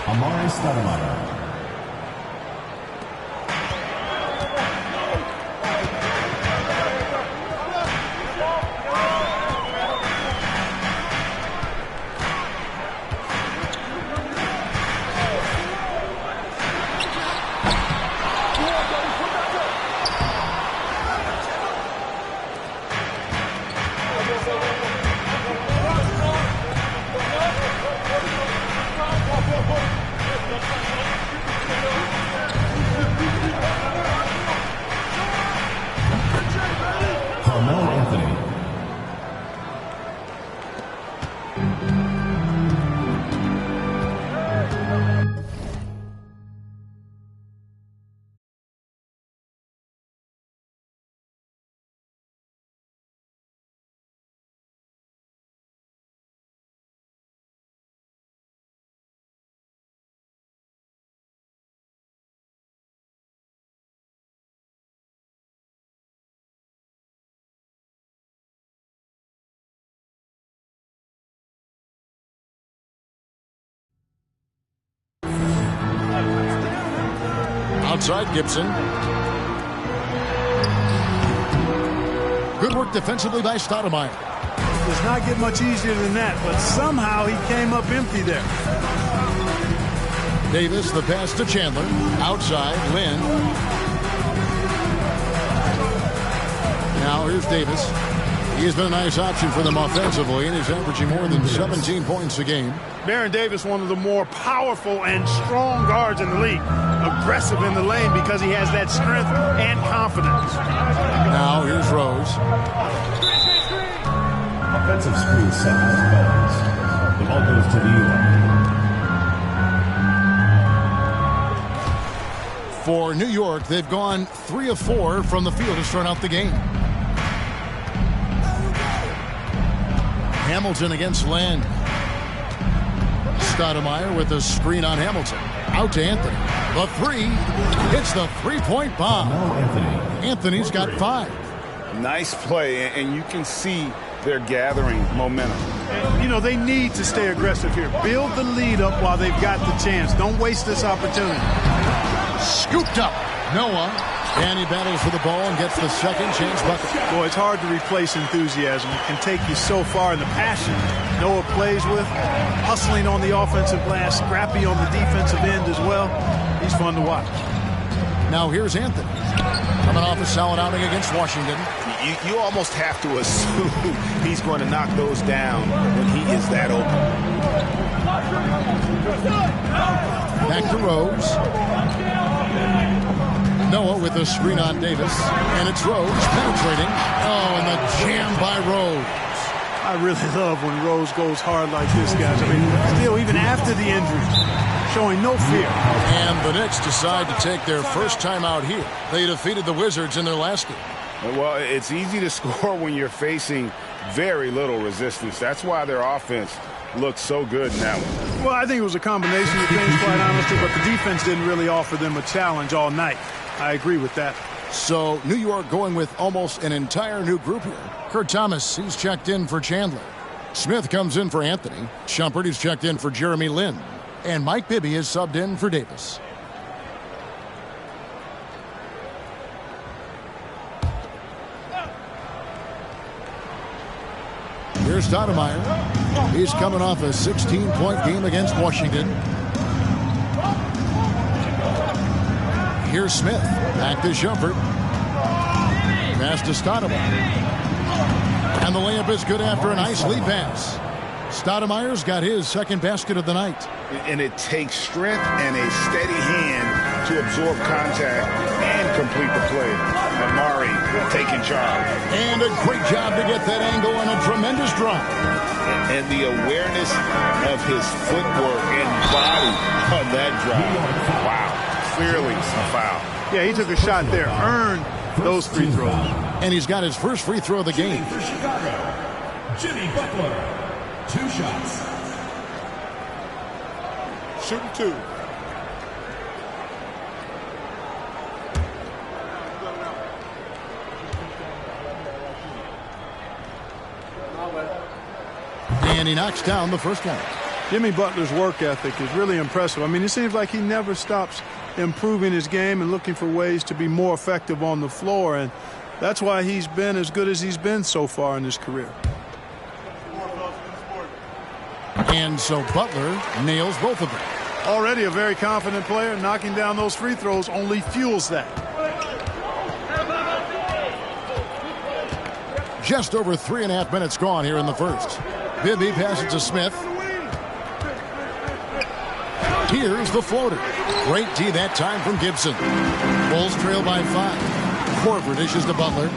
Amari Stoudemire. Outside Gibson. Good work defensively by Stoudemire. Does not get much easier than that, but somehow he came up empty there. Davis, the pass to Chandler. Outside, Lynn. Now here's Davis. He has been a nice option for them offensively, and he's averaging more than 17 points a game. Baron Davis, one of the more powerful and strong guards in the league. Aggressive in the lane because he has that strength and confidence. Now here's Rose. Offensive screen set by the ball goes to the U. For New York, they've gone 3 of 4 from the field to start out the game. Hamilton against Land. Stoudemire with a screen on Hamilton. Out to Anthony. The three. Hits the three-point bomb. Anthony's got 5. Nice play, and you can see they're gathering momentum. And, you know, they need to stay aggressive here. Build the lead up while they've got the chance. Don't waste this opportunity. Scooped up. Noah. And he battles for the ball and gets the second chance bucket. Boy, it's hard to replace enthusiasm. It can take you so far in the passion Noah plays with. Hustling on the offensive glass, scrappy on the defensive end as well. He's fun to watch. Now here's Anthony. Coming off a solid outing against Washington. You almost have to assume he's going to knock those down when he is that open. Back to Rose. Noah with a screen on Davis. And it's Rose penetrating. Oh, and the jam by Rose. I really love when Rose goes hard like this, guys. I mean, still, even after the injury, showing no fear. And the Knicks decide to take their first time out here. They defeated the Wizards in their last game. Well, it's easy to score when you're facing very little resistance. That's why their offense looked so good in that one. Well, I think it was a combination of things, quite honestly, but the defense didn't really offer them a challenge all night. I agree with that. So New York going with almost an entire new group here. Kurt Thomas, he's checked in for Chandler. Smith comes in for Anthony. Shumpert, he's checked in for Jeremy Lin. And Mike Bibby is subbed in for Davis. Here's Stoudemire. He's coming off a 16-point game against Washington. Here's Smith. Back to Shumpert. Pass to Stoudemire. And the layup is good after a nice lead pass. Stoudemire's got his second basket of the night. And it takes strength and a steady hand to absorb contact and complete the play. Amari taking charge. And a great job to get that angle and a tremendous drive. And the awareness of his footwork and body on that drive. Wow. Clearly a foul. Yeah, he took a shot there. Earned those free throws. And he's got his first free throw of the game. For Chicago, Jimmy Butler. 2 shots. Shooting 2. And he knocks down the first one. Jimmy Butler's work ethic is really impressive. I mean, it seems like he never stops improving his game and looking for ways to be more effective on the floor. And that's why he's been as good as he's been so far in his career. And so Butler nails both of them. Already a very confident player. Knocking down those free throws only fuels that. Just over 3.5 minutes gone here in the first. Bibby passes to Smith. Here's the floater. Great D that time from Gibson. Bulls trail by 5. Korver dishes to Butler.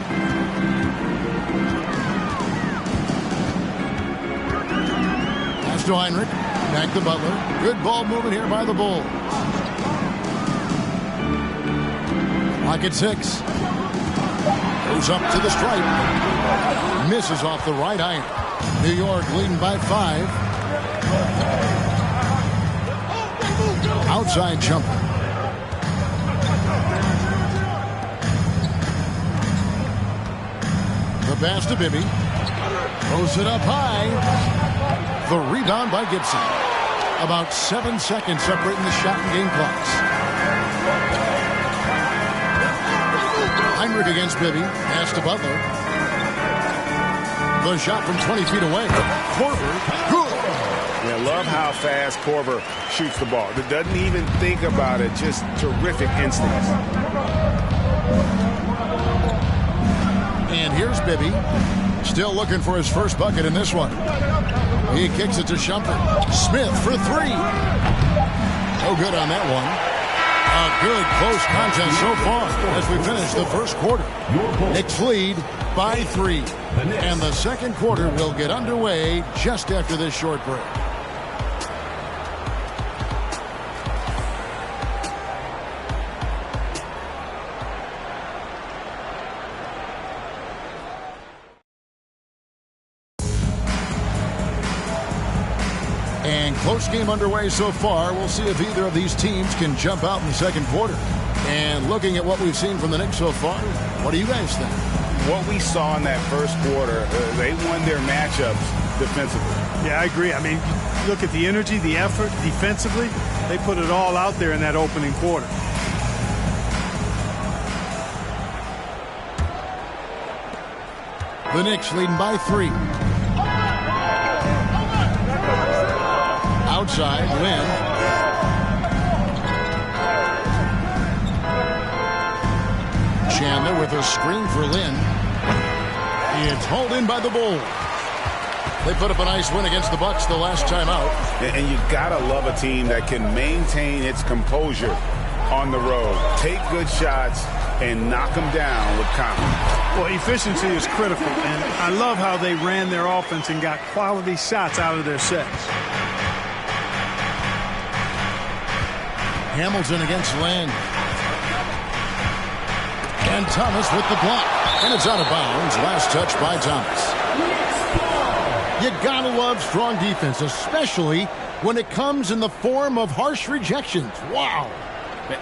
Pass to Heinrich. Back to Butler. Good ball movement here by the Bulls. Clock at 6. Goes up to the stripe. Misses off the right iron. New York leading by 5. Outside jumper. The pass to Bibby. Throws it up high. The rebound by Gibson. About 7 seconds separating the shot and game clocks. Heinrich against Bibby. Pass to Butler. The shot from 20 feet away. Korver. Good. Yeah, love how fast Korver shoots the ball. Doesn't even think about it. Just terrific instincts. And here's Bibby. Still looking for his first bucket in this one. He kicks it to Shumpert. Smith for 3. No good on that one. A good close contest so far as we finish the first quarter. Knicks lead by 3. And the second quarter will get underway just after this short break. And close game underway so far. We'll see if either of these teams can jump out in the second quarter. And looking at what we've seen from the Knicks so far, what do you guys think? What we saw in that first quarter, they won their matchups defensively. Yeah, I agree. I mean, look at the energy, the effort defensively. They put it all out there in that opening quarter. The Knicks leading by 3. Outside, Lynn. Chandler with a screen for Lynn. It's hauled in by the Bulls. They put up a nice win against the Bucks the last time out. And you gotta love a team that can maintain its composure on the road. Take good shots and knock them down with confidence. Well, efficiency is critical, and I love how they ran their offense and got quality shots out of their sets. Hamilton against Lynn. And Thomas with the block. And it's out of bounds. Last touch by Thomas. You gotta love strong defense, especially when it comes in the form of harsh rejections. Wow.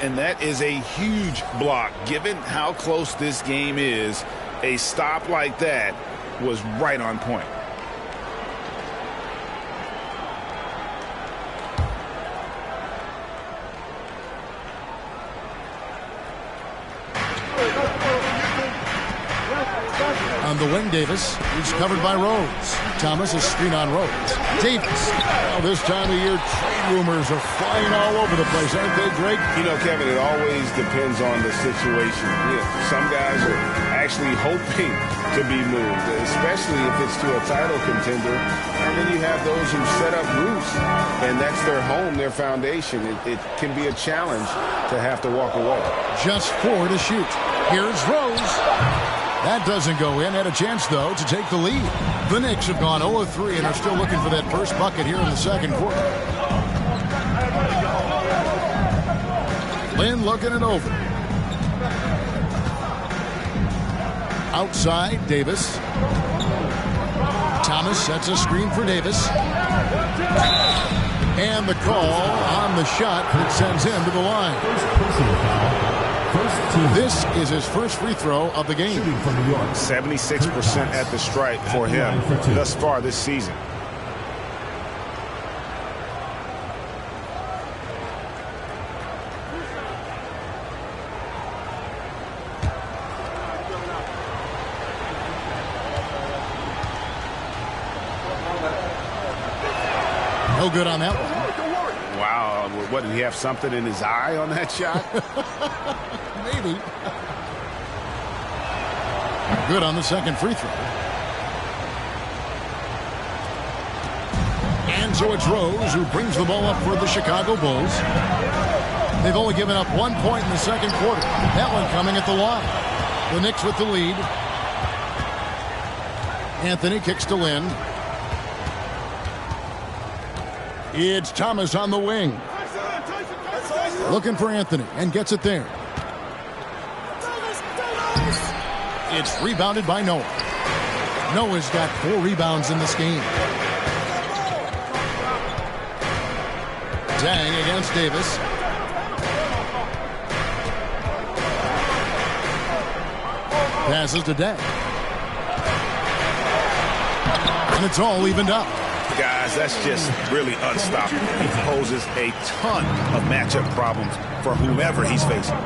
And that is a huge block. Given how close this game is, a stop like that was right on point. On the wing, Davis. He's covered by Rhodes. Thomas is screen on Rhodes. Davis. Well, this time of year, trade rumors are flying all over the place, aren't they, Greg? You know, Kevin, it always depends on the situation. Some guys are actually hoping to be moved, especially if it's to a title contender. And then you have those who set up roots, and that's their home, their foundation. It can be a challenge to have to walk away. Just 4 to shoot. Here's Rose. That doesn't go in. Had a chance, though, to take the lead. The Knicks have gone 0 of 3 and are still looking for that first bucket here in the second quarter. Lynn looking it over. Outside, Davis. Thomas sets a screen for Davis. And the call on the shot that sends him to the line. This is his first free throw of the game. 76% at the stripe for him thus far this season. No good on that one. Wow. What, did he have something in his eye on that shot? Maybe. Good on the second free throw. And so it's Rose who brings the ball up for the Chicago Bulls. They've only given up 1 point in the second quarter. That one coming at the line. The Knicks with the lead. Anthony kicks to Lynn. It's Thomas on the wing. Looking for Anthony and gets it there. It's rebounded by Noah. Noah's got 4 rebounds in this game. Dang against Davis. Passes to Dang. And it's all evened up. Guys, that's just really unstoppable. He poses a ton of matchup problems for whomever he's facing.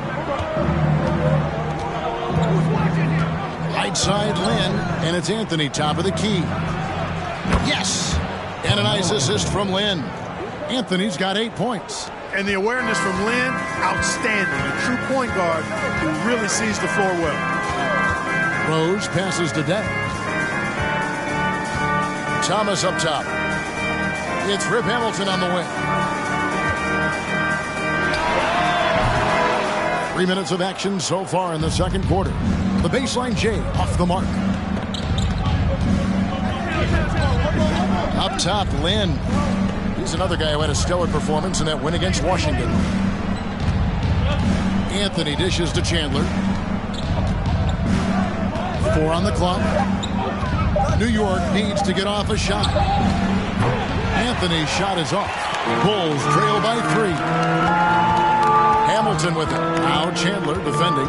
Right side Lynn, and it's Anthony top of the key. Yes! And a nice assist from Lynn. Anthony's got 8 points. And the awareness from Lynn, outstanding. A true point guard who really sees the floor well. Rose passes to Deng. Thomas up top. It's Rip Hamilton on the wing. 3 minutes of action so far in the second quarter. The baseline J off the mark. Up top, Lynn. He's another guy who had a stellar performance in that win against Washington. Anthony dishes to Chandler. 4 on the clock. New York needs to get off a shot. Anthony's shot is off. Bulls trail by 3. Hamilton with it. Now Chandler defending.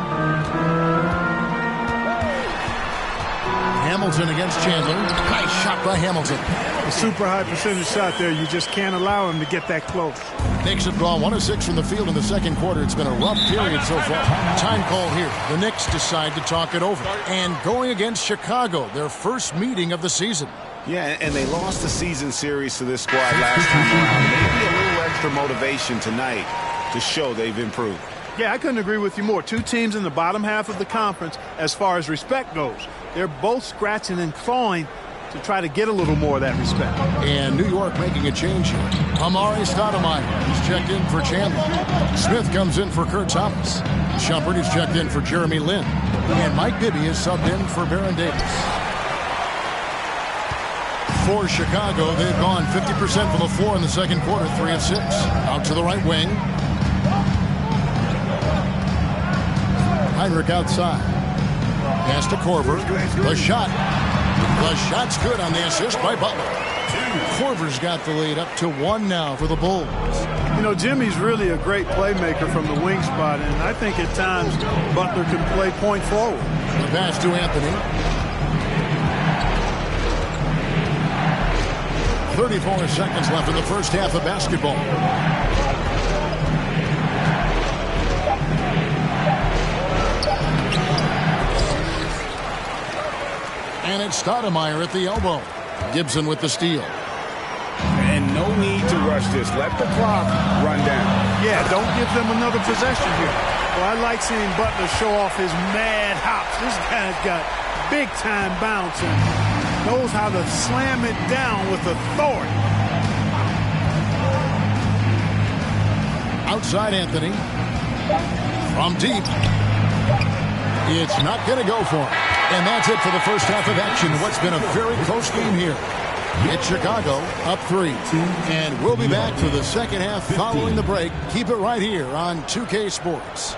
Hamilton against Chandler. Nice shot by Hamilton. A super high percentage shot there. You just can't allow him to get that close. Knicks have gone 1 of 6 from the field in the second quarter. It's been a rough period so far. Time call here. The Knicks decide to talk it over. And going against Chicago, their first meeting of the season. Yeah, and they lost the season series to this squad last time around. Maybe a little extra motivation tonight to show they've improved. Yeah, I couldn't agree with you more. 2 teams in the bottom half of the conference as far as respect goes. They're both scratching and clawing to try to get a little more of that respect. And New York making a change here. Amari Stoudemire. He's checked in for Chandler. Smith comes in for Kurt Thomas. Shumpert is checked in for Jeremy Lin. And Mike Bibby is subbed in for Baron Davis. For Chicago, they've gone 50% from the floor in the second quarter, 3 of 6. Out to the right wing. Heinrich outside. Pass to Korver. The shot. The shot's good on the assist by Butler. Korver's got the lead up to 1 now for the Bulls. You know, Jimmy's really a great playmaker from the wing spot, and I think at times Butler can play point forward. The pass to Anthony. 34 seconds left in the first half of basketball. And it's Stoudemire at the elbow. Gibson with the steal. And no need to rush this. Let the clock run down. Yeah, don't give them another possession here. Well, I like seeing Butler show off his mad hops. This guy's got big-time bounce and knows how to slam it down with authority. Outside Anthony. From deep. It's not going to go for him. And that's it for the first half of action. What's been a very close game here. It's Chicago up 3. And we'll be back for the second half following the break. Keep it right here on 2K Sports.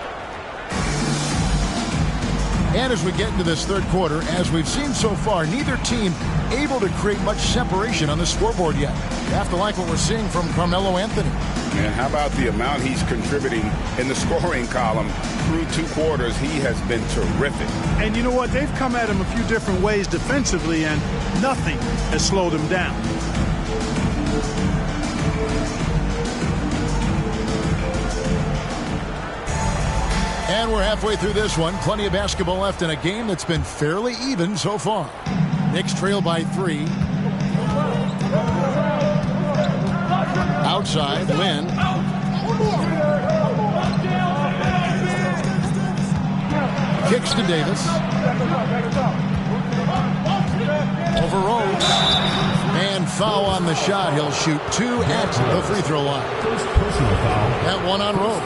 And as we get into this third quarter, as we've seen so far, neither team able to create much separation on the scoreboard yet. You have to like what we're seeing from Carmelo Anthony. And how about the amount he's contributing in the scoring column through 2 quarters? He has been terrific. And you know what? They've come at him a few different ways defensively, and nothing has slowed him down. And we're halfway through this one. Plenty of basketball left in a game that's been fairly even so far. Knicks trail by 3. outside. Lynn. Kicks to Davis. Over Rose. And foul on the shot. He'll shoot 2 at the free throw line. That one on Rose.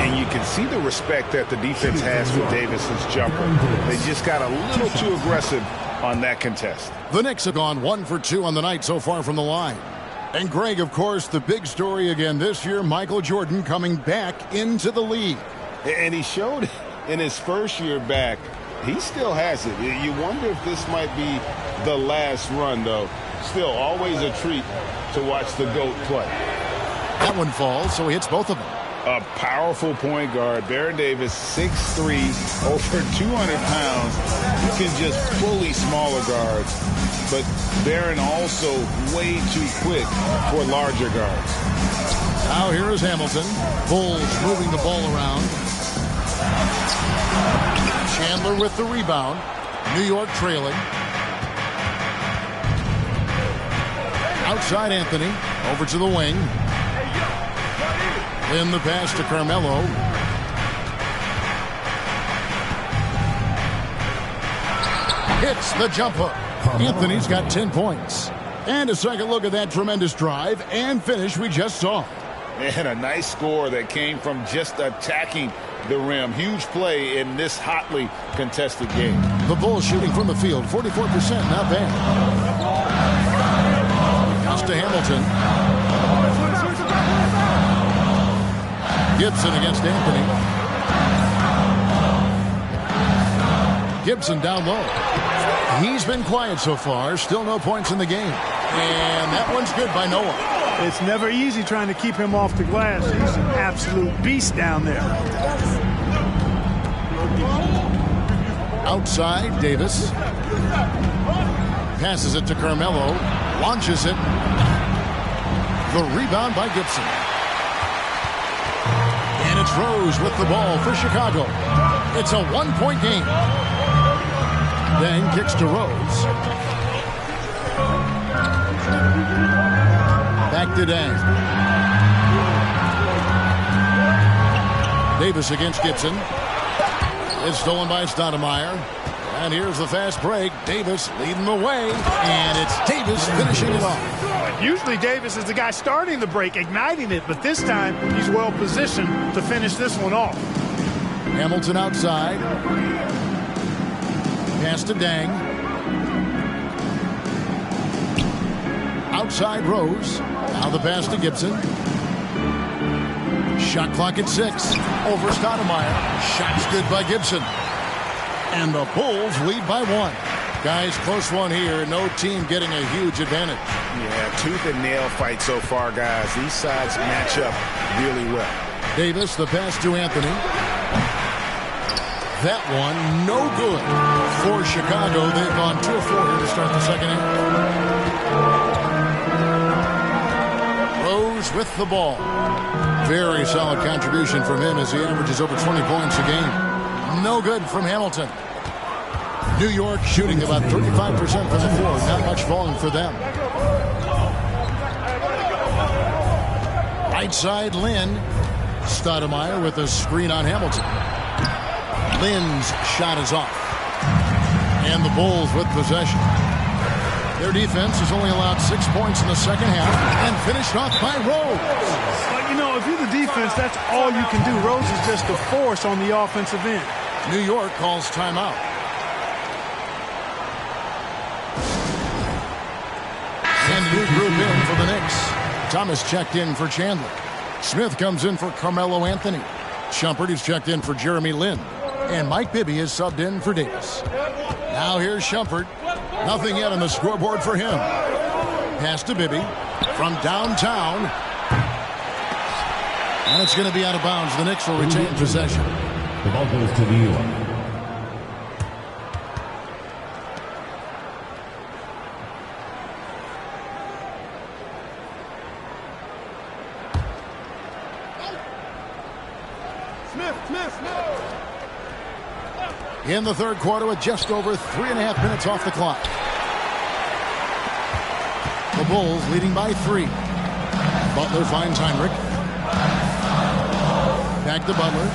And you can see the respect that the defense has for Davis's jumper. They just got a little too aggressive on that contest. The Knicks have gone 1 for 2 on the night so far from the line. And Greg, of course, the big story again this year, Michael Jordan coming back into the league. And he showed in his first year back, he still has it. You wonder if this might be the last run, though. Still, always a treat to watch the GOAT play. That one falls, so he hits both of them. A powerful point guard. Baron Davis, 6'3", over 200 pounds. You can just bully smaller guards. But Baron also way too quick for larger guards. Now here is Hamilton. Bulls moving the ball around. Chandler with the rebound. New York trailing. Outside Anthony. Over to the wing. In the pass to Carmelo. Hits the jump hook. Anthony's got 10 points. And a second look at that tremendous drive and finish we just saw. And a nice score that came from just attacking the rim. Huge play in this hotly contested game. The Bulls shooting from the field, 44%, not bad. Comes to Hamilton. Gibson against Anthony. Gibson down low. He's been quiet so far. Still no points in the game. And that one's good by Noah. It's never easy trying to keep him off the glass. He's an absolute beast down there. Outside, Davis. Passes it to Carmelo. Launches it. The rebound by Gibson. And it's Rose with the ball for Chicago. It's a one-point game. Dang kicks to Rose. Back to Dang. Davis against Gibson. It's stolen by Stoudemire. And here's the fast break. Davis leading the way. And it's Davis finishing it off. Usually Davis is the guy starting the break, igniting it, but this time he's well positioned to finish this one off. Hamilton outside. Pass to Dang. Outside Rose. Now the pass to Gibson. Shot clock at 6. Over Stoudemire. Shot's good by Gibson. And the Bulls lead by 1. Guys, close one here. No team getting a huge advantage. Yeah, tooth and nail fight so far, guys. These sides match up really well. Davis, the pass to Anthony. That one, no good for Chicago. They've gone 2 of 4 here to start the second half. Rose with the ball. Very solid contribution from him as he averages over 20 points a game. No good from Hamilton. New York shooting about 35% from the floor. Not much falling for them. Right side, Lynn. Stoudemire with a screen on Hamilton. Lynn's shot is off. And the Bulls with possession. Their defense has only allowed 6 points in the second half and finished off by Rose. But, you know, if you're the defense, that's all you can do. Rose is just a force on the offensive end. New York calls timeout. And a new group in for the Knicks. Thomas checked in for Chandler. Smith comes in for Carmelo Anthony. Shumpert is checked in for Jeremy Lin. And Mike Bibby is subbed in for Davis. Now here's Shumpert. Nothing yet on the scoreboard for him. Pass to Bibby from downtown. And it's going to be out of bounds. The Knicks will retain possession. The ball goes to New York. In the third quarter with just over 3.5 minutes off the clock. The Bulls leading by 3. Butler finds Heinrich. Back to Butler.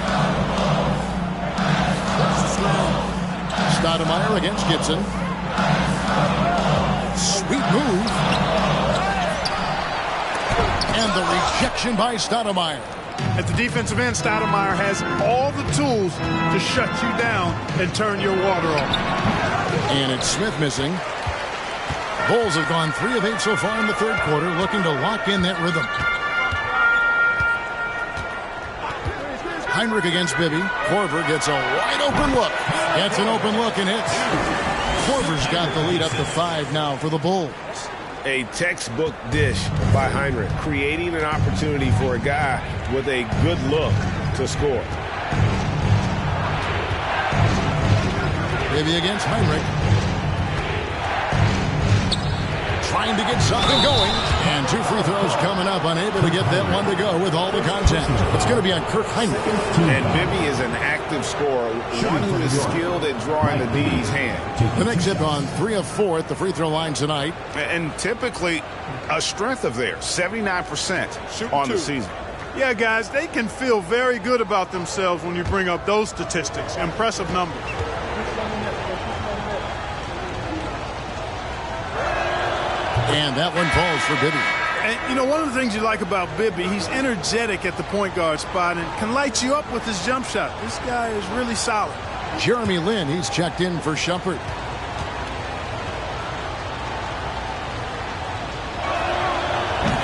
Stoudemire against Gibson. Sweet move. And the rejection by Stoudemire. At the defensive end, Stoudemire has all the tools to shut you down and turn your water off. And it's Smith missing. Bulls have gone 3 of 8 so far in the third quarter, looking to lock in that rhythm. Heinrich against Bibby. Korver gets a wide open look. Gets an open look and hits. Korver's got the lead up to 5 now for the Bulls. A textbook dish by Heinrich, creating an opportunity for a guy with a good look to score. Bibby against Heinrich. Trying to get something going. And 2 free throws coming up. Unable to get that one to go with all the contact. It's going to be on Kirk Heinrich. And Bibby is an active scorer, one who is skilled at drawing the D's hand. The Knicks have gone 3 of 4 at the free throw line tonight. And typically a strength of theirs, 79% on the season. Yeah, guys, they can feel very good about themselves when you bring up those statistics. Impressive numbers. And that one falls for Bibby. And, you know, one of the things you like about Bibby, he's energetic at the point guard spot and can light you up with his jump shot. This guy is really solid. Jeremy Lin, he's checked in for Shumpert.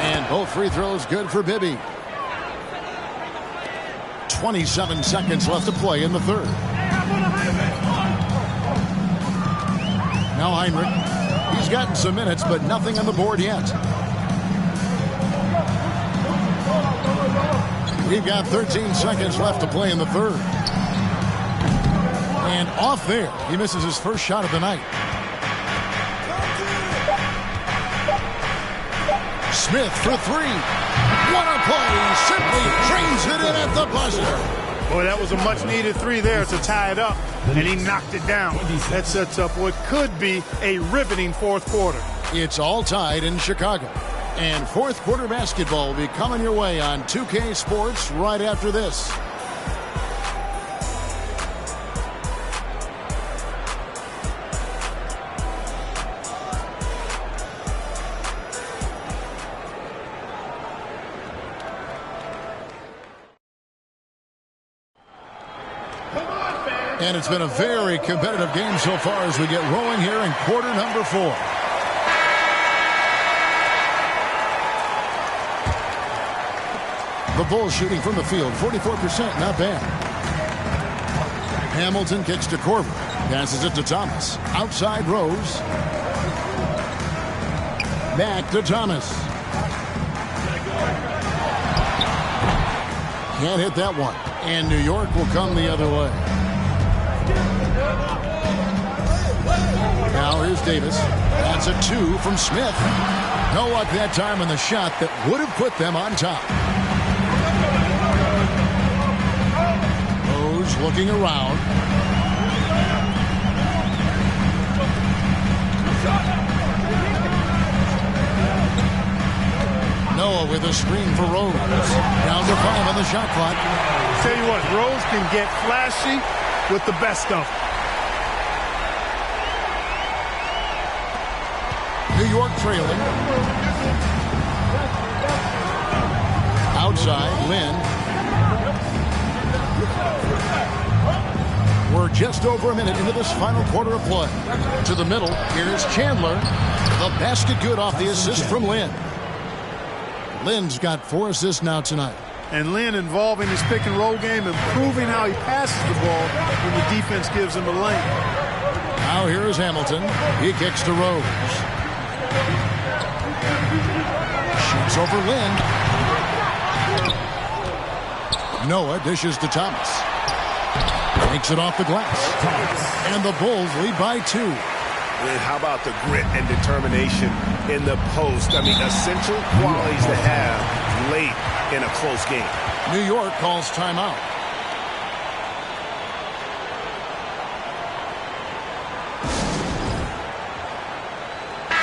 And both free throws good for Bibby. 27 seconds left to play in the third. Now Heinrich. He's gotten some minutes, but nothing on the board yet. We've got 13 seconds left to play in the third. And off there, he misses his first shot of the night. Smith for 3. What a play! Simply trains it in at the buzzer. Boy, that was a much-needed 3 there to tie it up, and he knocked it down. That sets up what could be a riveting fourth quarter. It's all tied in Chicago. And fourth quarter basketball will be coming your way on 2K Sports right after this. And it's been a very competitive game so far as we get rolling here in quarter number 4. The Bulls shooting from the field, 44%, not bad. Hamilton kicks to Korver, passes it to Thomas. Outside Rose. Back to Thomas. Can't hit that one. And New York will come the other way. Now here's Davis. That's a 2 from Smith. No luck that time on the shot that would have put them on top. Rose looking around. Noah with a screen for Rose. Down to 5 on the shot clock. Tell you what, Rose can get flashy with the best of them. New York trailing. Outside, Lynn. We're just over a minute into this final quarter of play. To the middle, here's Chandler. The basket good off the assist from Lynn. Lynn's got 4 assists now tonight. And Lynn involving his pick and roll game, improving how he passes the ball when the defense gives him a lane. Now here is Hamilton. He kicks to Rose. Shoots over Lynn. Noah dishes to Thomas. Takes it off the glass. And the Bulls lead by 2. And how about the grit and determination in the post? I mean, essential qualities to have late in a close game. New York calls timeout.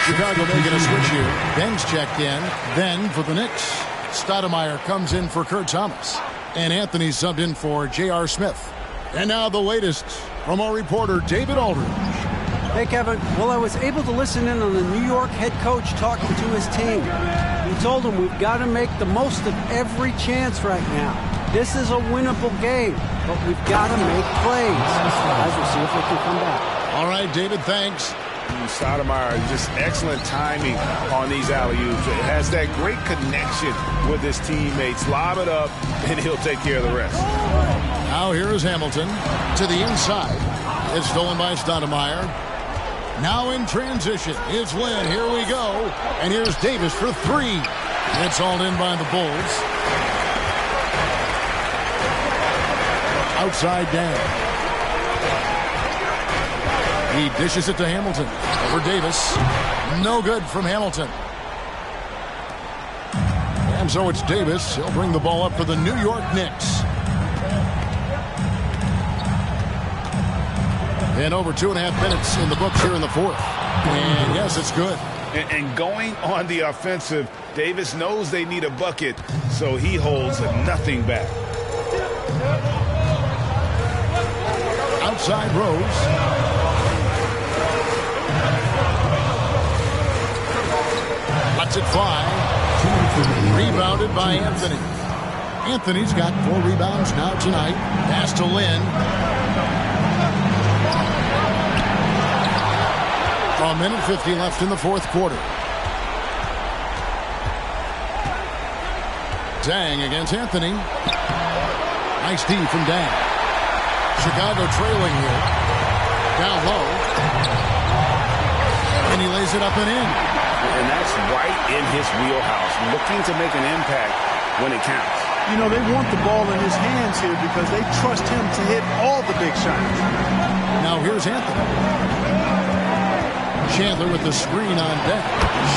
Chicago making a switch here. Ben's checked in. Then for the Knicks, Stoudemire comes in for Kurt Thomas. And Anthony subbed in for J.R. Smith. And now the latest from our reporter, David Aldridge. Hey, Kevin. Well, I was able to listen in on the New York head coach talking to his team. He told them we've got to make the most of every chance right now. This is a winnable game, but we've got to make plays. Guys, we'll see if they can come back. All right, David, thanks. Stoudemire, just excellent timing on these alley-oops. It has that great connection with his teammates. Lob it up, and he'll take care of the rest. Now here is Hamilton to the inside. It's stolen by Stoudemire. Now in transition, it's Lynn. Here we go. And here's Davis for three. It's hauled in by the Bulls. Outside down. He dishes it to Hamilton. Over Davis. No good from Hamilton. And so it's Davis. He'll bring the ball up for the New York Knicks. And over 2.5 minutes in the books here in the fourth. And yes, it's good. And going on the offensive, Davis knows they need a bucket, so he holds nothing back. Outside Rose. Lets it fly. Rebounded by Anthony. Anthony's got 4 rebounds now tonight. Pass to Lynn. A minute 50 left in the fourth quarter. Dang against Anthony. Nice D from Dang. Chicago trailing here. Down low. And he lays it up and in. And that's right in his wheelhouse. Looking to make an impact when it counts. You know, they want the ball in his hands here because they trust him to hit all the big shots. Now here's Anthony. Chandler with the screen on deck.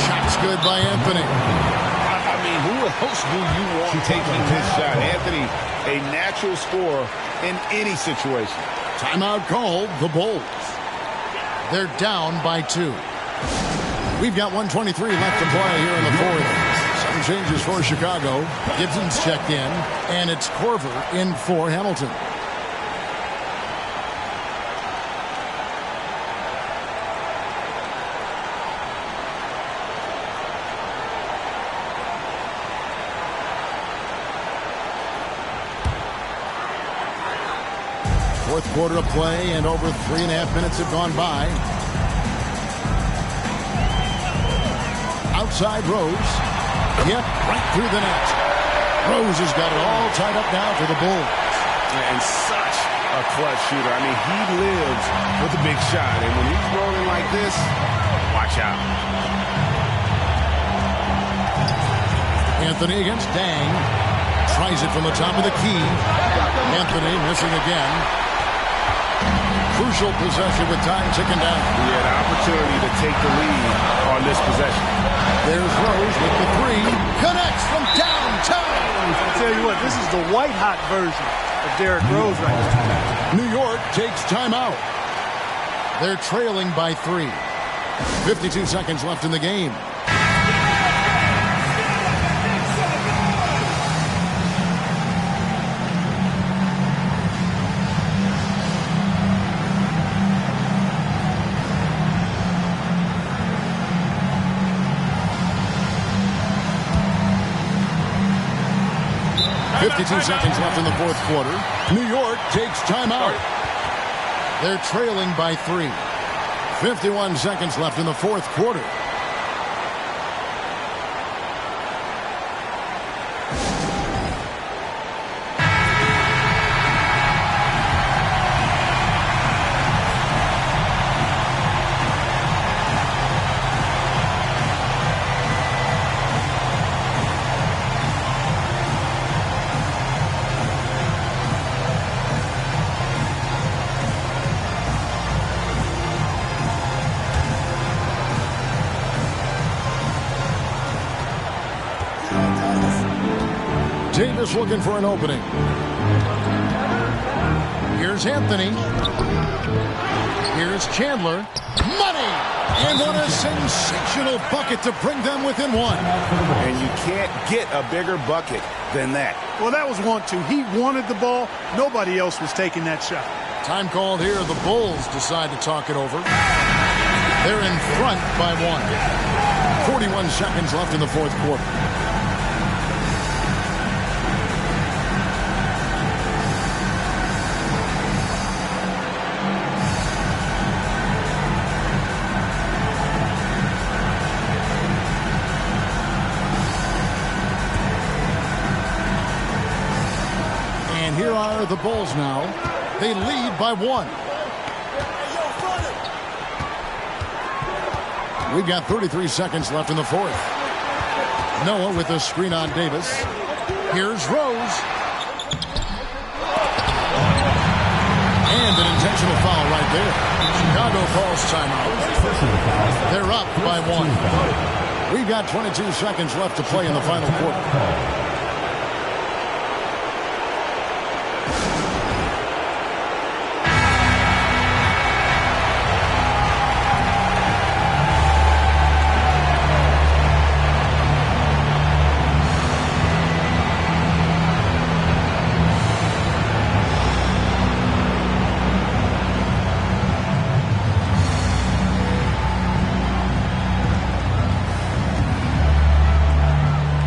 Shot's good by Anthony. I mean, who else do you want taking this shot? Anthony, a natural scorer in any situation. Timeout called, the Bulls. They're down by 2. We've got 1:23 left to play here in the fourth. Some changes for Chicago. Gibson's checked in, and it's Corver in for Hamilton. Fourth quarter of play, and over 3.5 minutes have gone by. Outside Rose. Yep, right through the net. Rose has got it all tied up now for the Bulls. And such a clutch shooter. I mean, he lives with a big shot. And when he's rolling like this, watch out. Anthony against Dang. Tries it from the top of the key. Anthony missing again. Crucial possession with time ticking down. He had an opportunity to take the lead on this possession. There's Rose with the 3. Connects from downtown. I tell you what, this is the white-hot version of Derrick Rose right now. New York takes timeout. They're trailing by 3. 52 seconds left in the game. Seconds left in the fourth quarter. New York takes timeout. They're trailing by 3. 51 seconds left in the fourth quarter. Davis looking for an opening. Here's Here's Anthony. Here's Chandler. Money! And what a sensational bucket to bring them within one. And you can't get a bigger bucket than that. Well, that was 1-2. He wanted the ball. Nobody else was taking that shot. Time called here. The Bulls decide to talk it over. They're in front by 1. 41 seconds left in the fourth quarter. And here are the Bulls now. They lead by 1. We've got 33 seconds left in the fourth. Noah with a screen on Davis. Here's Rose. And an intentional foul right there. Chicago calls timeout. They're up by 1. We've got 22 seconds left to play in the final quarter.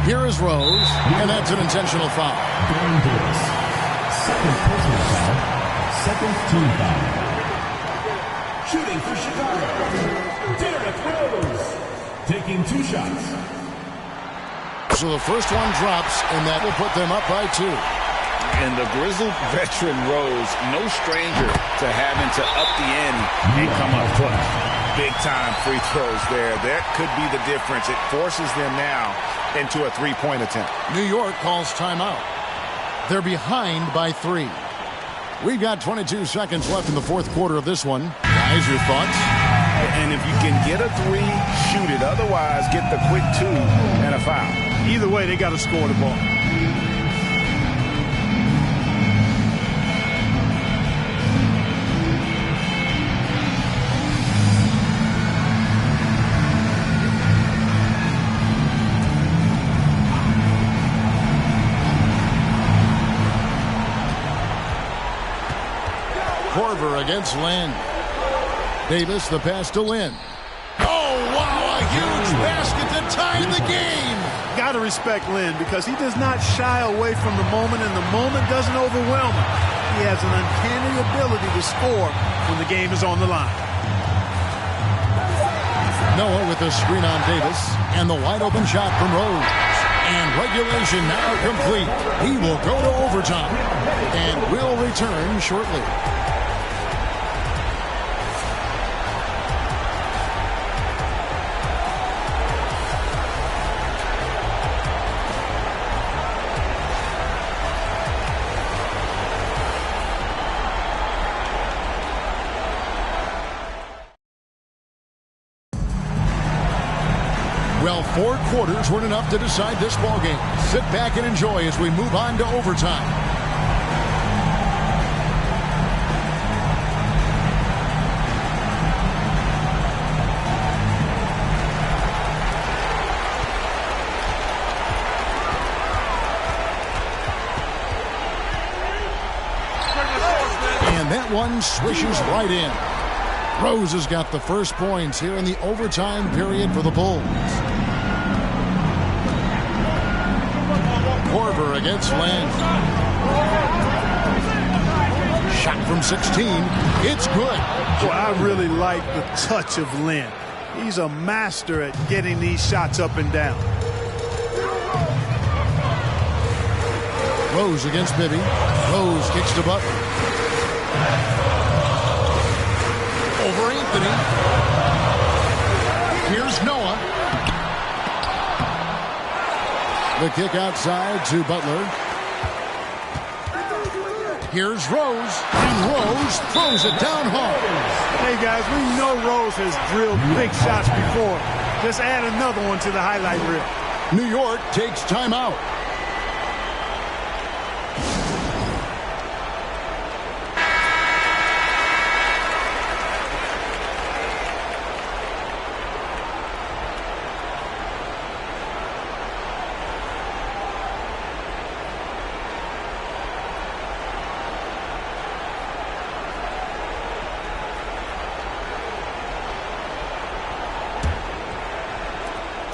Here is Rose, and that's an intentional foul. Davis. Second personal foul. Second team foul. Shooting for Chicago. Derrick Rose. Taking 2 shots. So the first one drops, and that will put them up by 2. And the grizzled veteran Rose, no stranger to having to up the ante and come up clutch. Big-time free throws there. That could be the difference. It forces them now into a three-point attempt. New York calls timeout. They're behind by 3. We've got 22 seconds left in the fourth quarter of this one. Guys, your thoughts? And if you can get a 3, shoot it. Otherwise, get the quick 2 and a foul. Either way, they got to score the ball. Korver against Lynn. Davis, the pass to Lynn. Oh, wow, a huge basket to tie the game. Got to respect Lynn because he does not shy away from the moment, and the moment doesn't overwhelm him. He has an uncanny ability to score when the game is on the line. Noah with a screen on Davis, and the wide-open shot from Rose. And regulation now complete. He will go to overtime and will return shortly. Well, 4 quarters weren't enough to decide this ballgame. Sit back and enjoy as we move on to overtime. And that one swishes right in. Rose has got the first points here in the overtime period for the Bulls. Korver against Lynn. Shot from 16. It's good. Boy, I really like the touch of Lynn. He's a master at getting these shots up and down. Rose against Bibby. Rose kicks to Butler. Over Anthony. Here's Noah. The kick outside to Butler. Here's Rose. And Rose throws it down hard. Hey, guys, we know Rose has drilled big shots before. Just add another one to the highlight reel. New York takes timeout.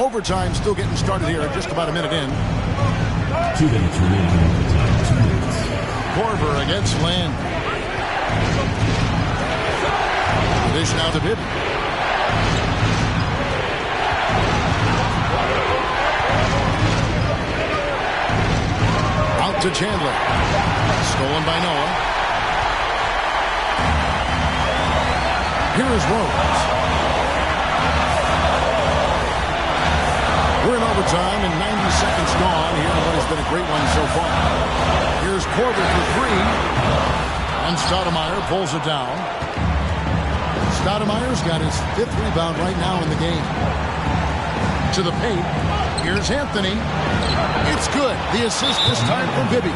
Overtime still getting started here, just about a minute in. 2 minutes remaining in overtime. 2 minutes. Korver against Land. Dish now to Bibby. Out to Chandler. Stolen by Noah. Here is Rose. We're in overtime and 90 seconds gone here in what has been a great one so far. Here's Korver for 3. And Stoudemire pulls it down. Stoudemire's got his 5th rebound right now in the game. To the paint. Here's Anthony. It's good. The assist this time from Bibby.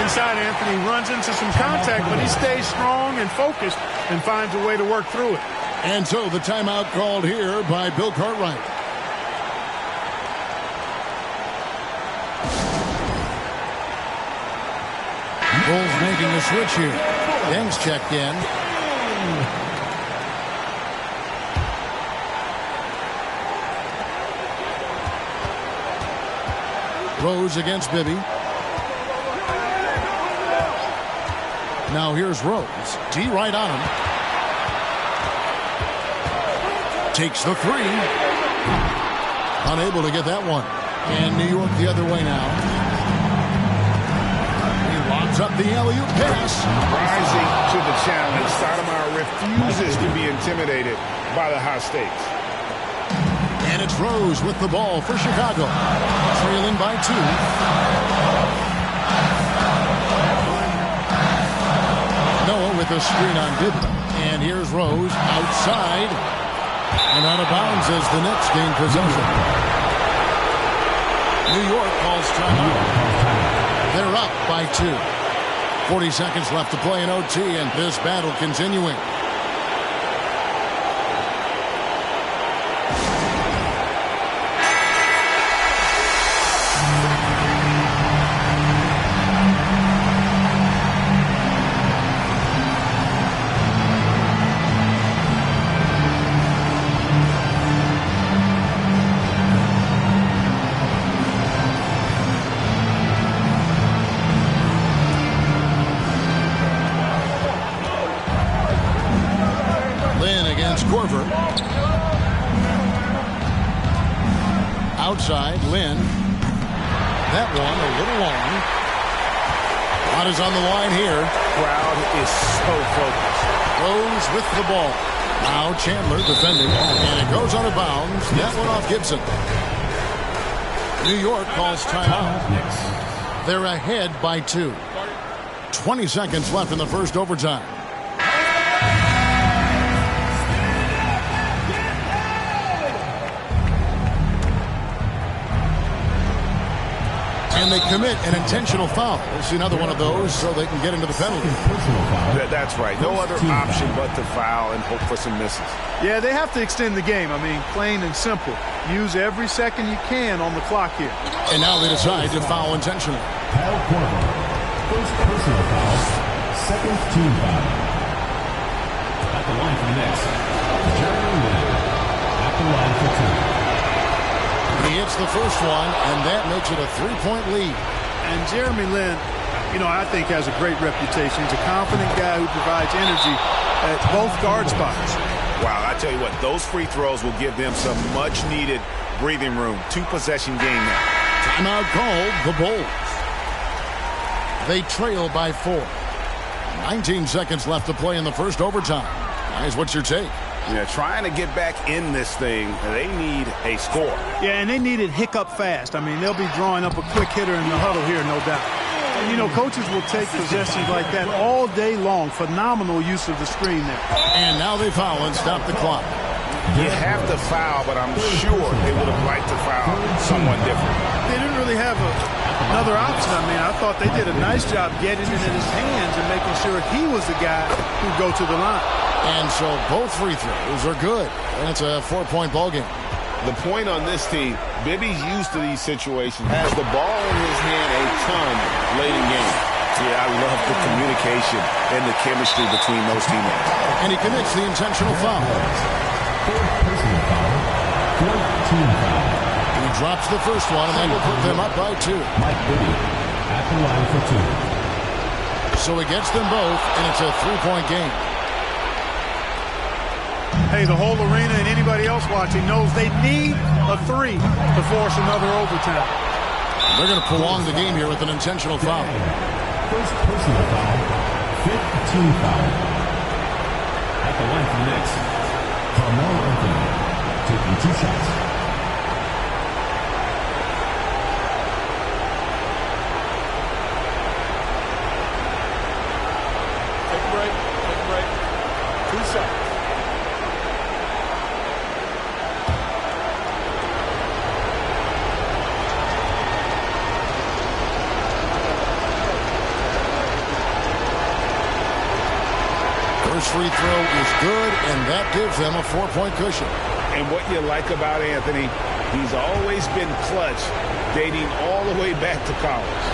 Inside, Anthony runs into some contact, but he stays strong and focused and finds a way to work through it. And so the timeout called here by Bill Cartwright. Bulls making a switch here. Deng's checked in. Rose against Bibby. Now here's Rose. D right on him. Takes the 3. Unable to get that one. And New York the other way now. He lobs up the alley-oop pass. Rising to the challenge, Stoudemire refuses to be intimidated by the high stakes. And it's Rose with the ball for Chicago. Trailing by 2. Noah with a screen on Bibby. And here's Rose outside. And out of bounds as the Knicks gain possession. New York calls timeout. They're up by 2. 40 seconds left to play in OT, and this battle continuing. Korver. Outside, Lynn. That one a little long. Lot is on the line here. Crowd is so focused. Rose with the ball. Now Chandler defending. And it goes out of bounds. That one off Gibson. New York calls timeout. They're ahead by 2. 20 seconds left in the first overtime. And they commit an intentional foul. We'll see another one of those so they can get into the penalty. That's right. No other option but to foul and hope for some misses. Yeah, they have to extend the game. I mean, plain and simple. Use every second you can on the clock here. And now they decide to foul intentionally. Kyle Korver. First personal foul. Second team foul. At the line for the Knicks, Jeremy Lin. At the line for 2. He hits the first one, and that makes it a 3-point lead. And Jeremy Lin, you know, I think has a great reputation. He's a confident guy who provides energy at both guard spots. Wow, I tell you what, those free throws will give them some much-needed breathing room. 2-possession game now. Timeout called the Bulls. They trail by 4. 19 seconds left to play in the first overtime. Guys, what's your take? Yeah, trying to get back in this thing, they need a score. Yeah, and they need it hiccup fast. I mean, they'll be drawing up a quick hitter in the huddle here, no doubt. And, you know, coaches will take possessions like that all day long. Phenomenal use of the screen there. And now they foul and stop the clock. You have to foul, but I'm sure they would have liked to foul someone different. They didn't really have another option. I mean, I thought they did a nice job getting it in his hands and making sure he was the guy who'd go to the line. And so both free throws are good. And it's a 4-point ball game. The point on this team, Bibby's used to these situations, has the ball in his hand a ton late in game. Yeah, I love the communication and the chemistry between those teammates. And he commits the intentional foul. Fourth personal foul. Fourth team foul. He drops the first one, and that will put them up by 2. Mike Bibby at the line for 2. So he gets them both, and it's a 3-point game. Hey, the whole arena and anybody else watching knows they need a 3 to force another overtime. They're going to prolong the game here with an intentional foul. First personal foul, 5th team foul. At the line for the Knicks, Carmelo Anthony taking 2 shots. Take a break. 2 shots. First free throw is good, and that gives them a 4-point cushion. And what you like about Anthony, he's always been clutch, dating all the way back to college.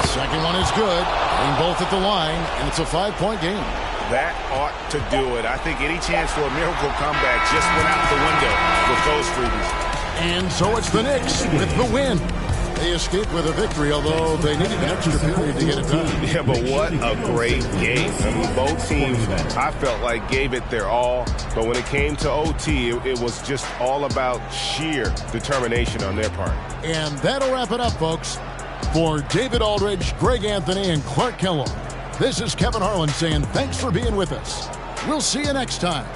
Second one is good, getting both at the line, and it's a 5-point game. That ought to do it. I think any chance for a miracle comeback just went out the window with those freebies. And so it's the Knicks with the win. They escaped with a victory, although they needed an extra period to get it done. Yeah, but what a great game. I mean, both teams, I felt like, gave it their all. But when it came to OT, it was just all about sheer determination on their part. And that'll wrap it up, folks. For David Aldridge, Greg Anthony, and Clark Kellogg, this is Kevin Harlan saying thanks for being with us. We'll see you next time.